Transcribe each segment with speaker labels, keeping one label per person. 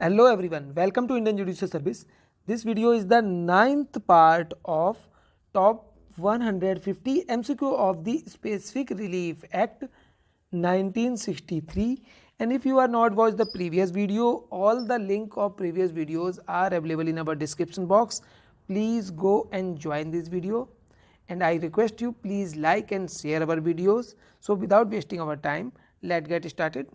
Speaker 1: Hello everyone, welcome to Indian Judicial Service. This video is the ninth part of top 150 MCQ of the Specific Relief Act 1963. And if you are not watched the previous video, all the link of previous videos are available in our description box. Please go and join this video. And I request you please like and share our videos. So without wasting our time, let's get started.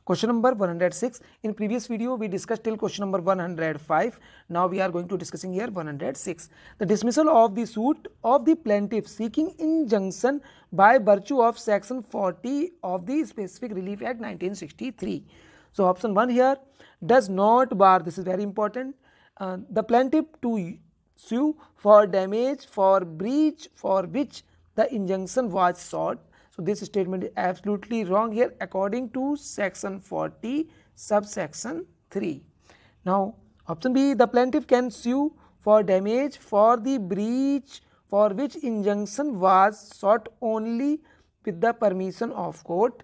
Speaker 1: Question number 106. In previous video we discussed till question number 105. Now we are going to discussing here 106. The dismissal of the suit of the plaintiff seeking injunction by virtue of section 40 of the Specific Relief Act 1963. So option 1 here does not bar, this is very important, the plaintiff to sue for damage for breach for which the injunction was sought. So this statement is absolutely wrong here according to section 40 subsection 3. Now option B, the plaintiff can sue for damage for the breach for which injunction was sought only with the permission of court.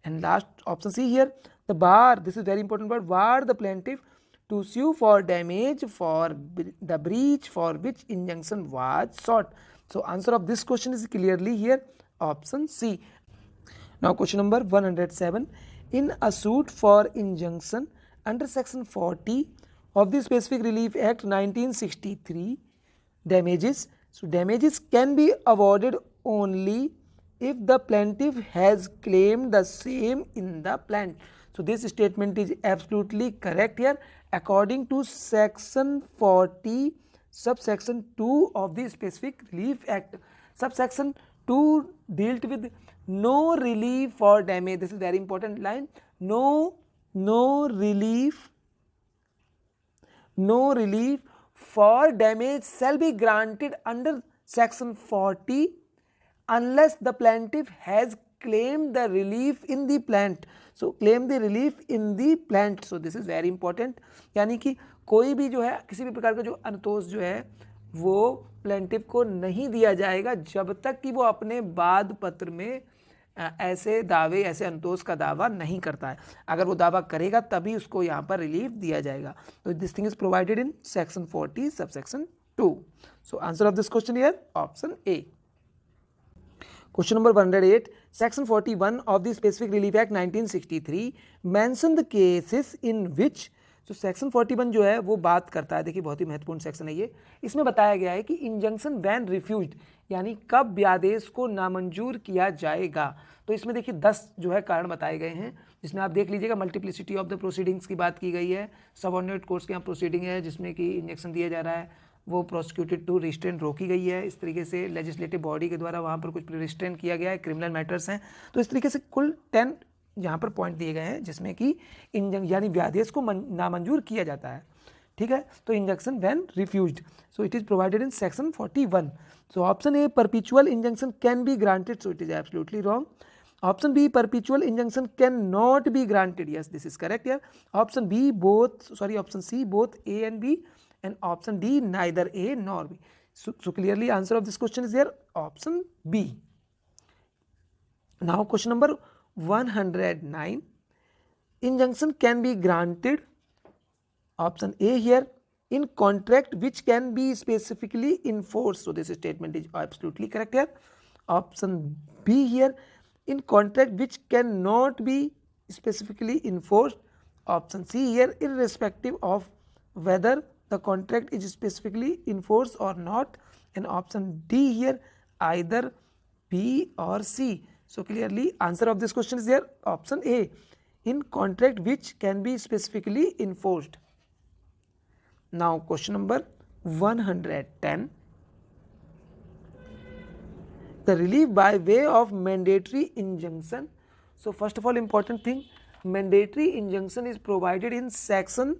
Speaker 1: And last option C here, the bar, this is very important word, bar the plaintiff to sue for damage for the breach for which injunction was sought. So answer of this question is clearly here option C. Now question number 107. In a suit for injunction under section 40 of the Specific Relief Act 1963, damages, so damages can be awarded only if the plaintiff has claimed the same in the plaint. So this statement is absolutely correct here according to section 40 subsection 2 of the Specific Relief Act. Subsection 2 dealt with no relief for damage. This is very important line. No relief for damage shall be granted under section 40 unless the plaintiff has claimed the relief in the plaint. So claim the relief in the plaint. So this is very important. यानी कि कोई भी जो है किसी भी प्रकार का जो अनुतोष जो है वो प्लेंटिफ को नहीं दिया जाएगा जब तक कि वो अपने बाद पत्र में ऐसे दावे ऐसे अनुतोष का दावा नहीं करता है. अगर वो दावा करेगा तभी उसको यहाँ पर रिलीफ दिया जाएगा. तो this thing is provided in section 40 subsection 2. So answer of this question here option A. Question number 108. Section 41 of the Specific Relief Act 1963 mention the cases in which, तो सेक्शन 41 जो है वो बात करता है, देखिए बहुत ही महत्वपूर्ण सेक्शन है ये. इसमें बताया गया है कि इंजंक्शन व्हेन रिफ्यूज्ड यानी कब व्यादेश को नामंजूर किया जाएगा. तो इसमें देखिए 10 जो है कारण बताए गए हैं जिसमें आप देख लीजिएगा. मल्टीप्लिसिटी ऑफ द प्रोसीडिंग्स की बात की गई है. सबऑर्डिनेट कोर्ट्स के यहाँ प्रोसीडिंग है जिसमें कि इंजेक्शन दिया जा रहा है वो प्रोसिक्यूटेड टू रिस्ट्रेन रोकी गई है. इस तरीके से लेजिस्लेटिव बॉडी के द्वारा वहाँ पर कुछ रिस्ट्रेन किया गया है. क्रिमिनल मैटर्स हैं. तो इस तरीके से कुल 10 यहाँ पर पॉइंट दिए गए हैं जिसमें कि यानी व्यादेश को नामंजूर किया जाता है. ठीक है. तो injunction when refused, so it is provided in section 41. So option A perpetual injunction can be granted, so it is absolutely wrong. Option B, perpetual injunction cannot be granted. Yes, this is correct here. Option C, both A and B, and option D, neither A nor B. So clearly answer of this question is here option B. Now question number 109. Injunction can be granted, option A here, in contract which can be specifically enforced. So this statement is absolutely correct here. Option B here, in contract which cannot be specifically enforced. Option C here, irrespective of whether the contract is specifically enforced or not. And option D here, either B or C. So clearly answer of this question is here option A, in contract which can be specifically enforced. Now question number 110. The relief by way of mandatory injunction. So first of all important thing, mandatory injunction is provided in section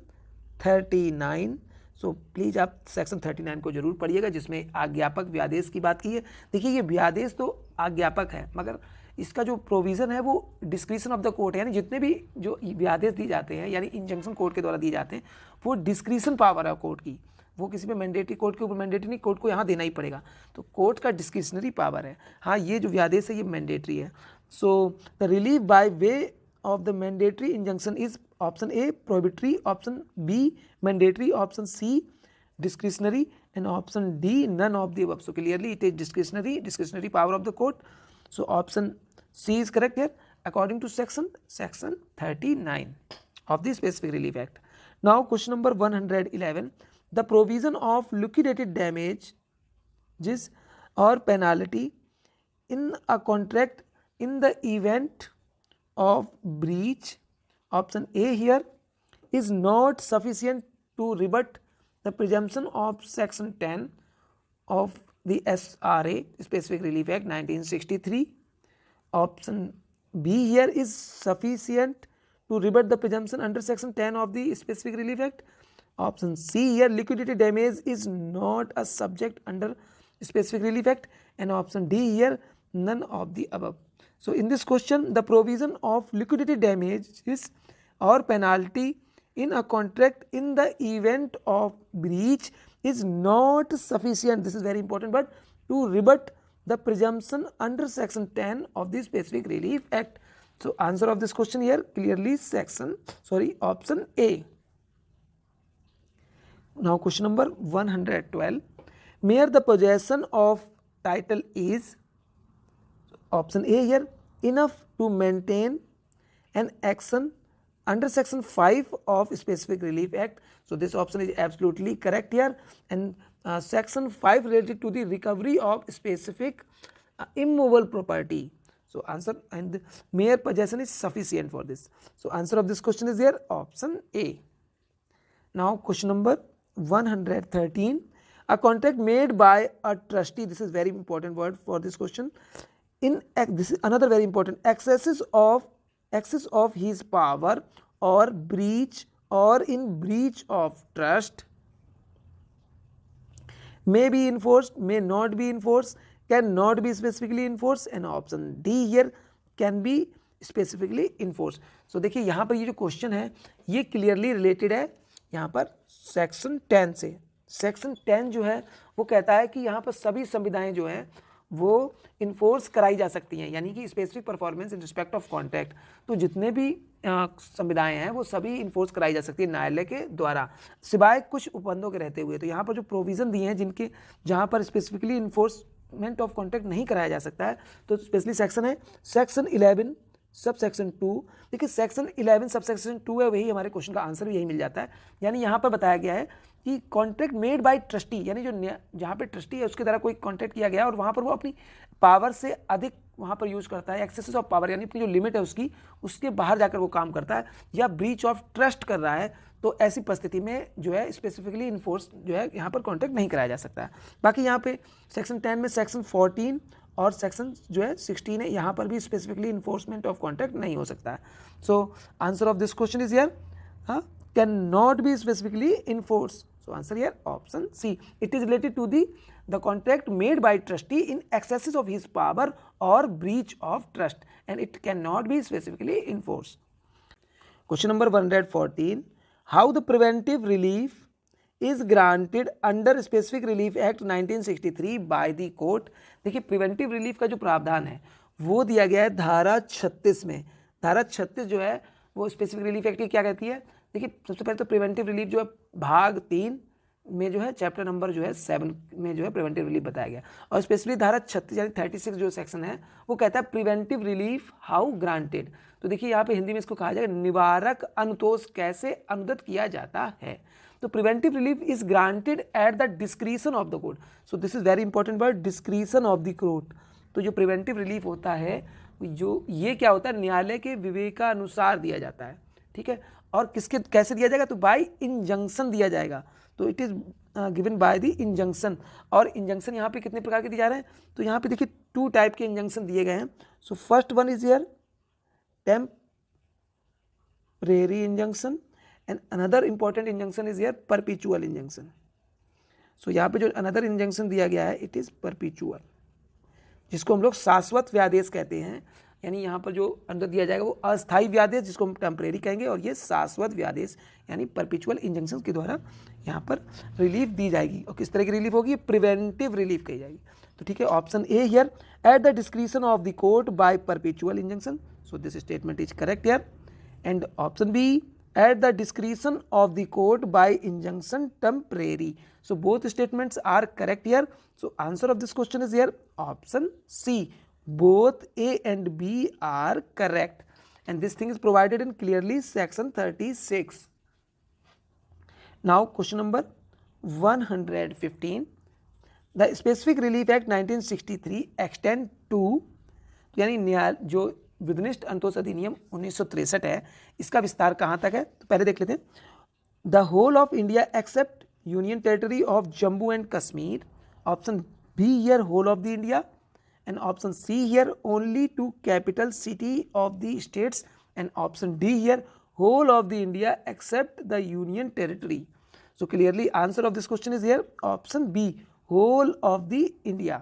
Speaker 1: 39. So please आप section 39 को जरूर पढ़िएगा जिसमें आज्ञापक व्यादेश की बात की है. देखिए ये व्यादेश तो आज्ञापक है मगर इसका जो प्रोविज़न है वो डिस्क्रिशन ऑफ द कोर्ट है. यानी जितने भी जो व्यादेश दिए जाते हैं यानी इंजंक्शन कोर्ट के द्वारा दिए जाते हैं वो डिस्क्रिशन पावर है कोर्ट की. वो किसी पे मैंडेटरी, कोर्ट के ऊपर मैंडेटरी नहीं, कोर्ट को यहाँ देना ही पड़ेगा. तो कोर्ट का डिस्क्रिशनरी पावर है. हाँ ये जो व्यादेश है ये मैंडेटरी है. So the relief by way of the mandatory injunction is option A prohibitory, option B mandatory, option C discretionary, and option D none of the above. So clearly it is discretionary power of the court. So option C is correct here according to section 39 of the Specific Relief Act. Now question number 111, the provision of liquidated damages or penalty in a contract in the event of breach, option A here, is not sufficient to rebut the presumption of section 10 of the SRA, Specific Relief Act 1963. Option B here is sufficient to rebut the presumption under section 10 of the Specific Relief Act. Option C here, liquidated damage is not a subject under Specific Relief Act, and option D here, none of the above. So in this question, the provision of liquidated damages or penalty in a contract in the event of breach is not sufficient, this is very important, but to rebut the presumption under section 10 of the Specific Relief Act. So answer of this question here clearly option A. Now question number 112, mere the possession of title is, option A here, enough to maintain an action under section 5 of Specific Relief Act. So this option is absolutely correct here, and section 5 related to the recovery of specific immovable property. So answer, and mere possession is sufficient for this. So answer of this question is here option A. Now question number 113, a contract made by a trustee, this is very important word for this question, this is another very important, excess of his power or breach or in breach of trust, may be enforced, may not be enforced, cannot be specifically enforced, and option D here, can be specifically enforced. So देखिए यहाँ पर ये जो question है ये clearly related है यहाँ पर सेक्शन 10 से। सेक्शन 10 जो है वो कहता है कि यहाँ पर सभी संविधाएं जो हैं वो इन्फोर्स कराई जा सकती हैं, यानी कि specific performance in respect of contract, तो जितने भी संविधाएं हैं वो सभी इन्फोर्स कराई जा सकती है न्यायालय के द्वारा, सिवाय कुछ उपबंधों के रहते हुए। तो यहाँ पर जो प्रोविज़न दिए हैं जिनके जहाँ पर स्पेसिफिकली इन्फोर्समेंट ऑफ कॉन्ट्रैक्ट नहीं कराया जा सकता है, तो स्पेशली सेक्शन है सेक्शन 11 सब सेक्शन 2। देखिए सेक्शन 11 सब सेक्शन 2 है, वही हमारे क्वेश्चन का आंसर भी यही मिल जाता है। यानी यहाँ पर बताया गया है कि कॉन्ट्रैक्ट मेड बाय ट्रस्टी, यानी जो जहाँ पे ट्रस्टी है उसके द्वारा कोई कॉन्ट्रैक्ट किया गया और वहाँ पर वो अपनी पावर से अधिक वहाँ पर यूज़ करता है, एक्सेस ऑफ पावर, यानी अपनी जो लिमिट है उसके बाहर जाकर वो काम करता है, या ब्रीच ऑफ ट्रस्ट कर रहा है, तो ऐसी परिस्थिति में जो है स्पेसिफिकली इन्फोर्स जो है यहाँ पर कॉन्ट्रैक्ट नहीं कराया जा सकता है। बाकी यहाँ पे सेक्शन 10 में सेक्शन 14 और सेक्शन जो है 16 है, यहाँ पर भी स्पेसिफिकली इन्फोर्समेंट ऑफ कॉन्ट्रैक्ट नहीं हो सकता है। So answer of this question is here can not be specifically enforce. So answer here option C. It is related to the contract made by trustee in excess of his power or breach of trust, and it cannot be specifically enforced. Question number 114. How the preventive relief is granted under Specific Relief Act 1963 by the court. देखिए preventive relief का जो प्रावधान है वो दिया गया है धारा 36 में। धारा 36 जो है वो स्पेसिफिक रिलीफ एक्ट की क्या कहती है? देखिए सबसे पहले तो प्रिवेंटिव रिलीफ जो है भाग 3 में जो है चैप्टर नंबर जो है 7 में जो है प्रिवेंटिव रिलीफ बताया गया, और स्पेशली धारा 36 यानी 36 जो सेक्शन है वो कहता है प्रिवेंटिव रिलीफ हाउ ग्रांटेड। तो देखिए यहाँ पे हिंदी में इसको कहा जाएगा निवारक अनुतोष कैसे अनुदत्त किया जाता है। तो preventive relief is granted eight the discretion of the court. So this is very important word, discretion of the court. तो जो प्रिवेंटिव रिलीफ होता है जो ये क्या होता है न्यायालय के विवेकानुसार दिया जाता है, ठीक है। और किसके कैसे दिया जाएगा? तो बाय इंजंक्शन दिया जाएगा। तो it is given by the injunction. और इंजंक्शन यहाँ पे कितने प्रकार के दिए जा रहे हैं? तो यहाँ पे देखिए 2 टाइप के इंजंक्शन दिए गए हैं। So first one is here temporary injunction and another important injunction is here perpetual injunction. So यहाँ पे जो अनदर इंजंक्शन दिया गया है इट इज़ परपेचुअल, जिसको हम लोग शाश्वत व्यादेश कहते हैं। यानी यहाँ पर जो अंदर दिया जाएगा वो अस्थायी व्यादेश जिसको हम टेम्परेरी कहेंगे, और ये शाश्वत व्यादेश यानी परपेचुअल इंजंक्शन के द्वारा यहाँ पर रिलीफ दी जाएगी। और किस तरह की रिलीफ होगी? प्रिवेंटिव रिलीफ कही जाएगी। तो ठीक है, option A here at the discretion of the court by perpetual injunction. So this statement is correct here. And option B at the discretion of the court by injunction temporary. So both statements are correct here. So answer of this question is here option C. Both A and B are correct, and this thing is provided in clearly section 36. Now question number 115. The Specific Relief Act 1963 extend to, यानी जो विधिनिष्ठ अंतोष अधिनियम 1963 है, इसका विस्तार कहाँ तक है? तो पहले देख लेते हैं. The whole of India except union territory of Jammu and Kashmir. Option B here whole of the India, and option C here only to capital city of the states, and option D here whole of the India except the union territory. So clearly answer of this question is here option B whole of the India.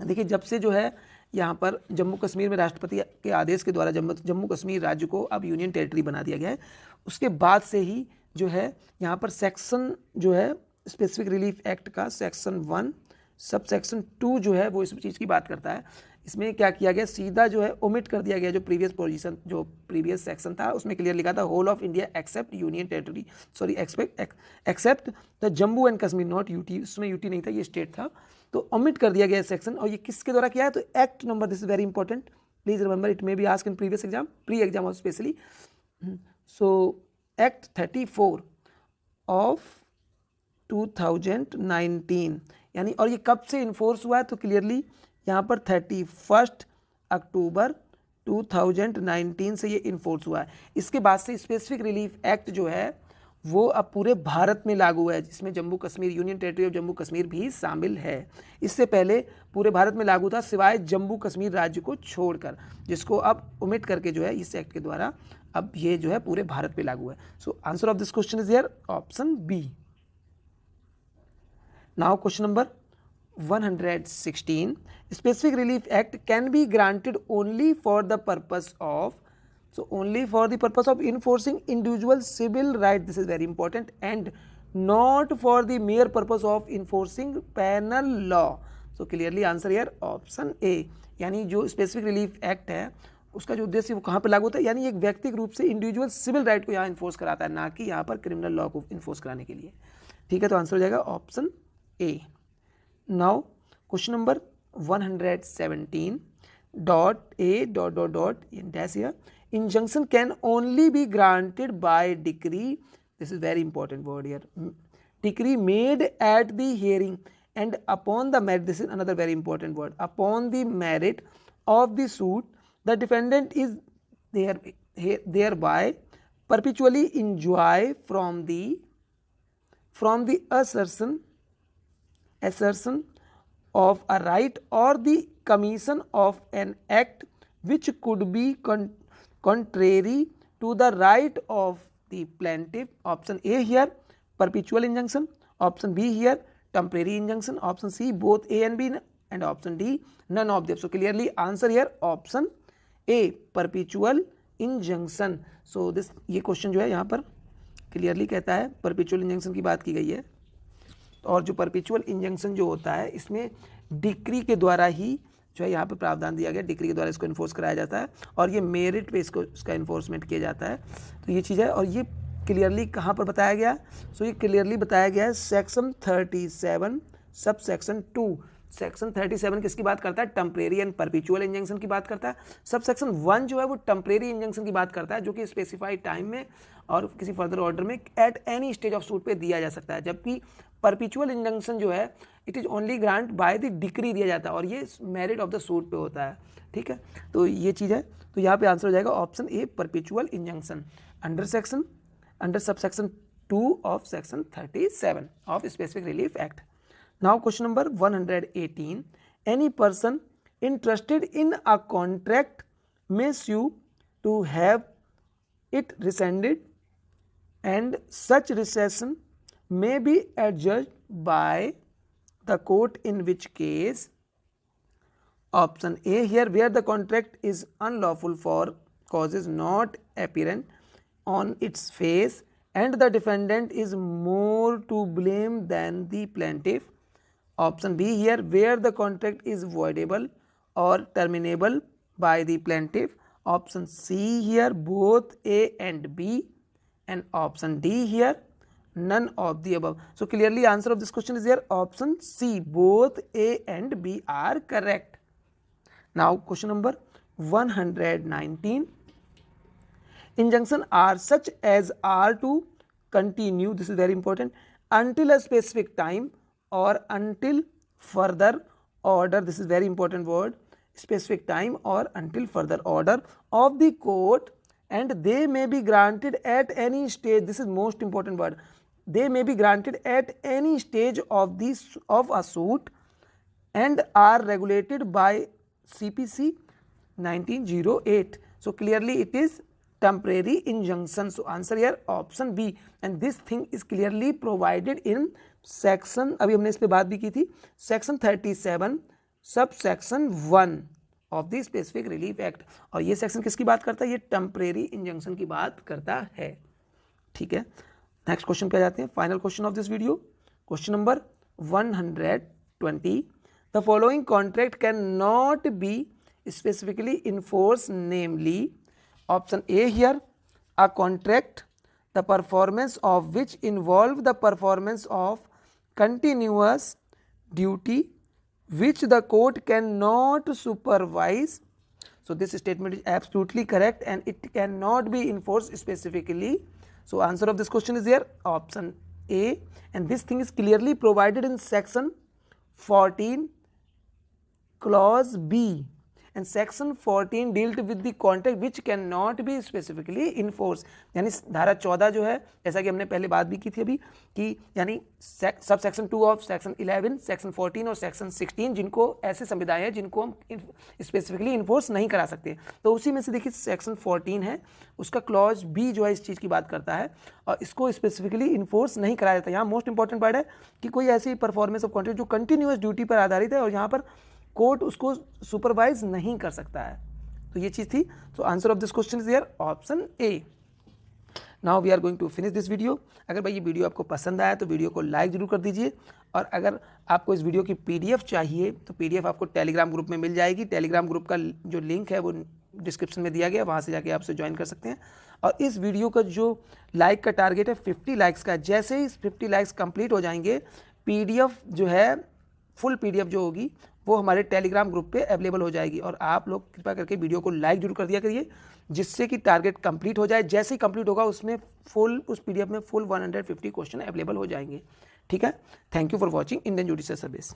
Speaker 1: देखिए जब से जो है यहाँ पर जम्मू कश्मीर में राष्ट्रपति के आदेश के द्वारा जम्मू कश्मीर राज्य को अब यूनियन टेरिटरी बना दिया गया है, उसके बाद से ही जो है यहाँ पर सेक्शन जो है स्पेसिफिक रिलीफ एक्ट का सेक्शन 1 सब सेक्शन 2 जो है वो इस चीज़ की बात करता है. इसमें क्या किया गया, सीधा जो है ओमिट कर दिया गया जो प्रीवियस सेक्शन था उसमें क्लियर लिखा था whole of India except union territory, sorry except the Jammu and Kashmir, not UT. उसमें यूटी नहीं था, ये स्टेट था, तो ओमिट कर दिया गया सेक्शन. और ये किसके द्वारा किया है? तो act number, this is very important, please remember, it may be asked in previous exam, pre exam of specially. So act 34 of 2019, यानी, और ये कब से इन्फोर्स हुआ है? तो क्लियरली यहाँ पर 31 अक्टूबर 2019 से ये इन्फोर्स हुआ है. इसके बाद से स्पेसिफिक रिलीफ एक्ट जो है वो अब पूरे भारत में लागू है, जिसमें Jammu Kashmir, union territory of Jammu Kashmir भी शामिल है. इससे पहले पूरे भारत में लागू था सिवाय जम्मू कश्मीर राज्य को छोड़कर, जिसको अब ओमिट करके जो है इस एक्ट के द्वारा अब ये जो है पूरे भारत में लागू है. So answer of this question is here option B. Now question number 116. Specific Relief Act can be granted only for the purpose of, so only for the purpose of enforcing individual civil right, this is very important, and not for the mere purpose of enforcing penal law. So clearly answer here option A. यानी जो specific relief act है उसका जो उद्देश्य वो कहाँ पर लागू होता है, यानी एक व्यक्तिगत रूप से इंडिविजुअल सिविल राइट को यहाँ इन्फोर्स कराता है, ना कि यहाँ पर क्रिमिनल लॉ को इन्फोर्स कराने के लिए. ठीक है, तो आंसर हो जाएगा option A. Now question number 117 dot A dot dot dot dash here. Injunction can only be granted by decree. This is very important word here. Decree made at the hearing and upon the merit. This is another very important word. Upon the merit of the suit, the defendant is thereby perpetually enjoy from the assertion of a right or the commission of an act which could be contrary to the right of the plaintiff. Option A here perpetual injunction, option B here temporary injunction, option C both A and B, and option D none of them. So clearly answer here option A perpetual injunction. So this ये question जो है यहाँ पर clearly कहता है perpetual injunction की बात की गई है, और जो परपेचुअल इंजंक्शन जो होता है इसमें डिक्री के द्वारा ही जो है यहाँ पर प्रावधान दिया गया, डिक्री के द्वारा इसको इन्फोर्स कराया जाता है और ये मेरिट पे इसका इन्फोर्समेंट किया जाता है. तो ये चीज़ है, और ये क्लियरली कहाँ पर बताया गया है? सो ये क्लियरली बताया गया है सेक्शन 37 सब सेक्शन 2. सेक्शन 37 किसकी बात करता है? टेम्परेरी एंड परपेचुअल इंजंक्शन की बात करता है. सब सेक्शन 1 जो है वो टेम्परेरी इंजंक्शन की बात करता है, जो कि स्पेसिफाइड टाइम में और किसी फर्दर ऑर्डर में at any stage of suit पे दिया जा सकता है, जबकि परपेचुअल इंजंक्शन जो है it is only grant by the decree दिया जाता है और ये मेरिट ऑफ द सूट पे होता है. ठीक है, तो ये चीज़ है. तो यहाँ पे आंसर हो जाएगा option A perpetual injunction under sub section 2 of section 37 of specific relief act. Now question number 118. Any person interested in a contract may sue to have it rescinded, and such rescission may be adjudged by the court, in which case option A here where the contract is unlawful for causes not apparent on its face and the defendant is more to blame than the plaintiff. Option B here where the contract is voidable or terminable by the plaintiff. Option C here both A and B, and option D here, none of the above. So clearly answer of this question is here option C, both A and B are correct. Now question number 119. Injunctions are such as are to continue, this is very important, until a specific time or until further order, this is very important word, specific time or until further order of the court, and they may be granted at any stage, this is most important word, they may be granted at any stage of a suit and are regulated by CPC 1908. So clearly it is temporary injunction. So answer here option B, and this thing is clearly provided in section, अभी हमने इस पे बात भी की थी, section 37 subsection 1 of the specific relief act. और ये सेक्शन किसकी बात करता है? ये टेम्परेरी इंजंक्शन की बात करता है. ठीक है, नेक्स्ट क्वेश्चन पे जाते हैं. Final question of this video, question number 120. The following contract can not be specifically enforced, namely option A here, a contract the performance of which involve the performance of continuous duty which the court cannot supervise. So this statement is absolutely correct and it cannot be enforced specifically. So answer of this question is here option A, and this thing is clearly provided in section 14 clause B, and section 14 dealt with the contract which cannot be specifically enforced. यानी धारा 14 जो है, जैसा कि हमने पहले बात भी की थी अभी, कि यानी sub section 2 of section 11, section 14 और सेक्शन 16 जिनको ऐसे संविधाएं हैं जिनको हम स्पेसिफिकली इन्फोर्स नहीं करा सकते, तो उसी में से देखिए सेक्शन 14 है, उसका क्लॉज बी जो है इस चीज़ की बात करता है और इसको स्पेसिफिकली इन्फोर्स नहीं कराया जाता. यहाँ मोस्ट इंपॉर्टेंट पार्ट है कि कोई ऐसी परफॉर्मेंस ऑफ कॉन्ट्रैक्ट जो कंटिन्यूअस ड्यूटी पर आधारित है और यहाँ पर कोर्ट उसको सुपरवाइज नहीं कर सकता है. तो ये चीज़ थी. तो answer of this question is here option A. Now we are going to finish this video. अगर भाई ये वीडियो आपको पसंद आया तो वीडियो को लाइक जरूर कर दीजिए, और अगर आपको इस वीडियो की पीडीएफ चाहिए तो पीडीएफ आपको टेलीग्राम ग्रुप में मिल जाएगी. टेलीग्राम ग्रुप का जो लिंक है वो डिस्क्रिप्शन में दिया गया, वहाँ से जाके आपसे ज्वाइन कर सकते हैं. और इस वीडियो का जो लाइक का टारगेट है 50 लाइक्स का, जैसे ही 50 लाइक्स कंप्लीट हो जाएंगे पीडीएफ जो है फुल पीडीएफ जो होगी वो हमारे टेलीग्राम ग्रुप पे अवेलेबल हो जाएगी. और आप लोग कृपया करके वीडियो को लाइक जरूर कर दिया करिए जिससे कि टारगेट कंप्लीट हो जाए. जैसे ही कंप्लीट होगा उसमें फुल उस पीडीएफ में फुल 150 क्वेश्चन अवेलेबल हो जाएंगे. ठीक है, thank you for watching Indian judicial service.